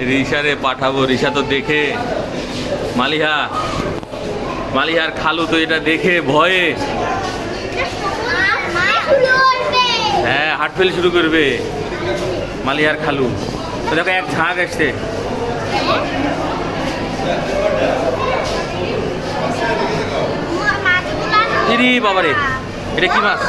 রিশারে পাঠাবো, রিশা তো দেখে মালিহার খালু তো এটা দেখে ভয়ে হ্যাঁ হার্ট ফেল শুরু করবে। মালিহার খালু তো দেখো এক ঝাঁক আসছে। ইরি বাবারে, এটা কি মাছ?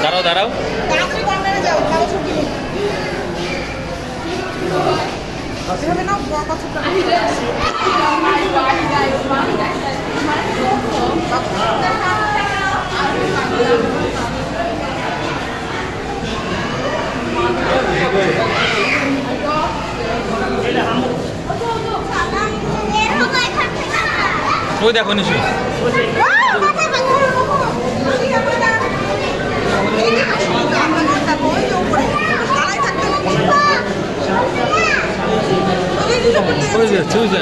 দাঁড়াও দাঁড়াও, ওই দেখো নিশ্চয়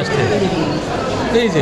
আসছে। এই যে